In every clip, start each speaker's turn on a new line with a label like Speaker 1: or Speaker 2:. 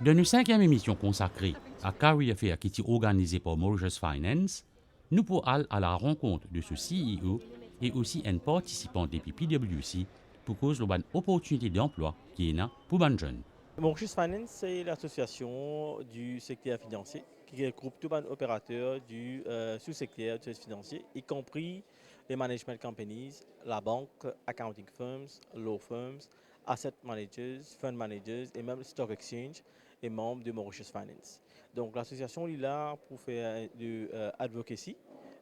Speaker 1: Dans une cinquième émission consacrée à Career Fair qui est organisée par Mauritius Finance, nous pourrons aller à la rencontre de ce CEO et aussi un participant depuis PwC pour cause de l'opportunité d'emploi qui est là pour les jeunes.
Speaker 2: Mauritius Finance, c'est l'association du secteur financier qui regroupe tous les opérateurs du sous-secteur du service financier, y compris les management companies, la banque, accounting firms, law firms, asset managers, fund managers et même stock exchange et membres de Mauritius Finance. Donc l'association est là pour faire de advocacy,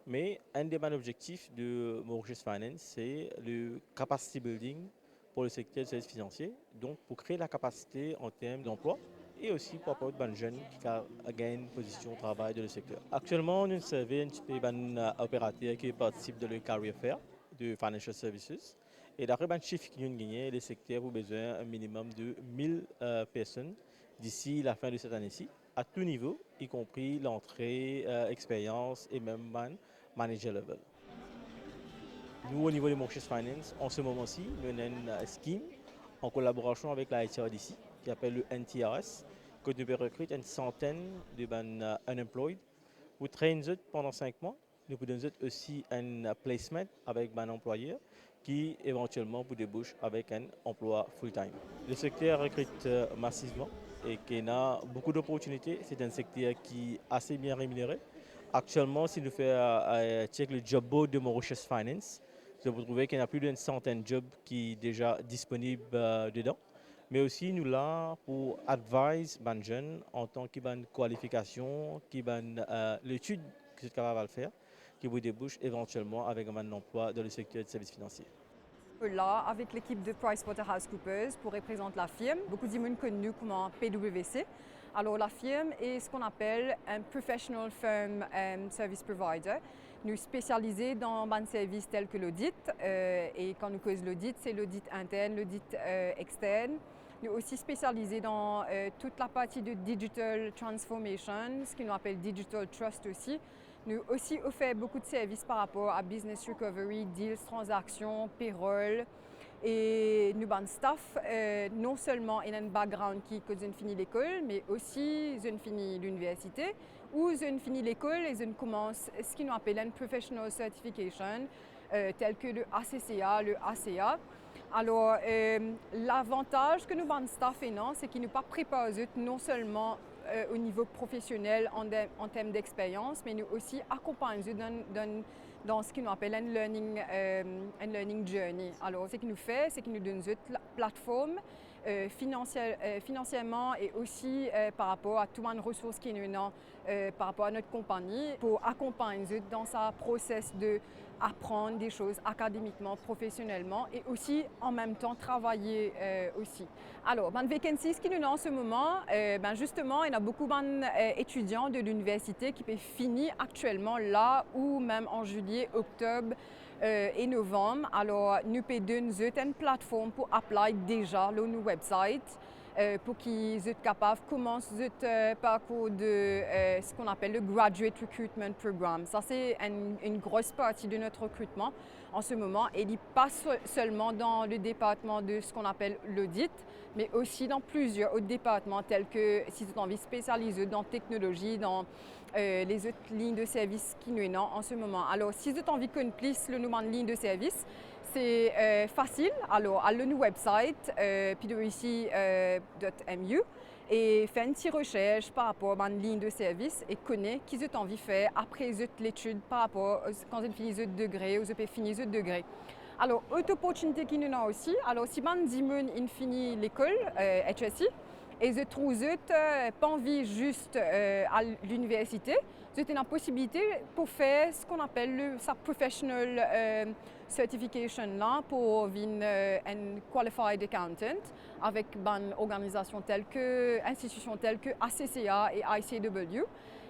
Speaker 2: mais un des objectifs de Mauritius Finance, c'est le capacity building pour le secteur des services financiers, donc pour créer la capacité en termes d'emploi et aussi pour apporter aux jeunes qui gagnent une position de travail dans le secteur. Actuellement, nous servons un opérateur qui participe dans le Career Fair de Financial Services. Et d'après les chiffres qui ont gagné, le secteur a besoin d'un minimum de 1000 personnes d'ici la fin de cette année-ci, à tout niveau, y compris l'entrée, expérience et même manager level. Nous, au niveau de Mauritius Finance, en ce moment-ci, nous avons une scheme en collaboration avec la HRDC qui s'appelle le NTRS, que nous recrutons une centaine de unemployed. Nous traînons pendant 5 mois. Nous pouvons aussi un placement avec un employeur qui éventuellement vous débouche avec un emploi full-time. Le secteur recrute massivement et qui a beaucoup d'opportunités. C'est un secteur qui est assez bien rémunéré. Actuellement, si nous faisons check le job board de Mauritius Finance, vous trouvez qu'il y a plus d'une centaine de jobs qui sont déjà disponibles dedans. Mais aussi, nous là pour advise les jeunes en tant que qualification, qui l'étude que vous êtes capable de faire, qui vous débouche éventuellement avec un emploi dans le secteur des services financiers.
Speaker 3: Là, avec l'équipe de PricewaterhouseCoopers pour représenter la firme, beaucoup de gens connus comme PwC. Alors la firme est ce qu'on appelle un Professional Firm Service Provider. Nous spécialisés dans des services tels que l'audit. Et quand nous causons l'audit, c'est l'audit interne, l'audit externe. Nous aussi spécialisés dans toute la partie de Digital Transformation, ce qu'on appelle Digital Trust aussi. Nous aussi offrons beaucoup de services par rapport à business recovery, deals, transactions, payroll. Et nous avons staff, non seulement in un background qui ont fini l'école, mais aussi ils ont fini l'université, ou ils ont fini l'école et ils commencent ce qu'on appelle une professional certification, tel que le ACCA, le ACA. Alors, l'avantage que nous avons staff c'est qu'ils nous pas préparent non seulement au niveau professionnel en termes d'expérience, mais nous aussi accompagnent dans ce qu'on appelle un learning journey. Alors, ce qu'il nous fait, c'est qu'il nous donne une plateforme financièrement et aussi par rapport à toutes les ressources qui nous ont par rapport à notre compagnie pour accompagner dans sa process de apprendre des choses académiquement, professionnellement et aussi en même temps travailler aussi. Alors, vacancies qui nous ont en ce moment, justement, il y a beaucoup d'étudiants de l'université qui peuvent finir actuellement là ou même en juillet, octobre et novembre. Alors, nous pouvons donner une plateforme pour apply déjà sur nos websites. Pour qu'ils soient capables de commencer le parcours de ce qu'on appelle le Graduate Recruitment Program. Ça, c'est une grosse partie de notre recrutement en ce moment. Et il n'est pas seulement dans le département de ce qu'on appelle l'audit, mais aussi dans plusieurs autres départements tels que si vous avez envie de spécialiser dans la technologie, dans les autres lignes de service qui nous ont en ce moment. Alors, si vous avez envie qu'on plus le nombre de lignes de service, c'est facile. Alors, allez sur website pwc.mu et faites une petite recherche par rapport à une ligne de service et connaissez qui vous avez envie de faire après l'étude par rapport quand vous finissez le degré ou vous avez fini le degré. Alors, autre opportunité qui nous a aussi. Alors, si vous finissez l'école HSI, et je trouve pas envie juste à l'université, j'ai une possibilité pour faire ce qu'on appelle sa professional certification là pour devenir un qualified accountant avec une organisation telle que institutions telles que ACCA et ICW.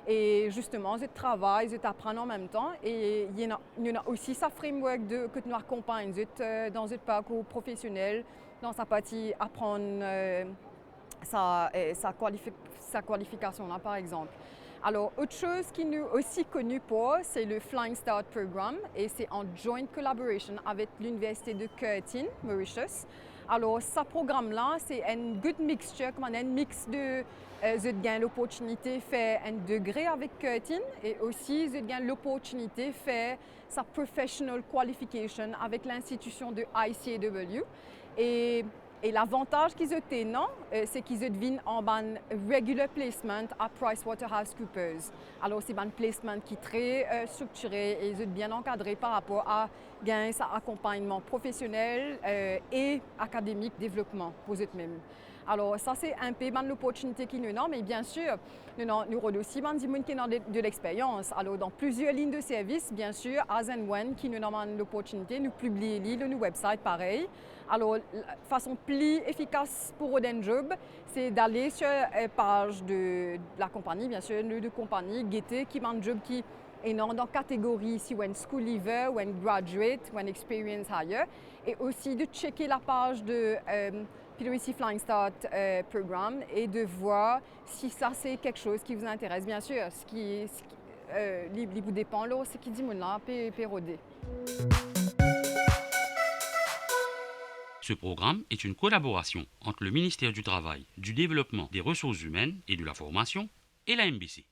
Speaker 3: Et justement, je travaille, je apprends en même temps et il y en a aussi sa framework que nous accompagne dans un parcours professionnel, dans sa partie apprendre sa qualification là par exemple. Alors, autre chose qui nous aussi connu pour, c'est le Flying Start Program et c'est en joint collaboration avec l'Université de Curtin, Mauritius. Alors, ce programme-là, c'est un good mixture, comme un mix de l'opportunité fait un degré avec TIN et aussi l'opportunité fait sa professional qualification avec l'institution de ICAW. Et l'avantage qu'ils ont, c'est qu'ils deviennent en ban regular placement à PricewaterhouseCoopers. Alors, c'est un placement qui est très structuré et ils sont bien encadrés par rapport à sa accompagnement professionnel et académique développement pour eux-mêmes. Alors, ça, c'est un peu l'opportunité qui nous donne, mais bien sûr, nous avons aussi des gens qui ont de l'expérience. Alors, dans plusieurs lignes de service, bien sûr, as and when, qui nous donne l'opportunité, nous publier sur nos websites pareil. Alors, la façon plus efficace pour un job, c'est d'aller sur la page de la compagnie, bien sûr, de compagnie, guetter qui a un job qui est dans la catégorie si un school leaver, ou un graduate, ou un experience hire, et aussi de checker la page de PwC Flying Start programme et de voir si ça c'est quelque chose qui vous intéresse. Bien sûr, ce qui vous dépend là, c'est qui dit mon là, pérodé.
Speaker 1: Ce programme est une collaboration entre le ministère du Travail, du Développement des Ressources humaines et de la Formation et la MBC.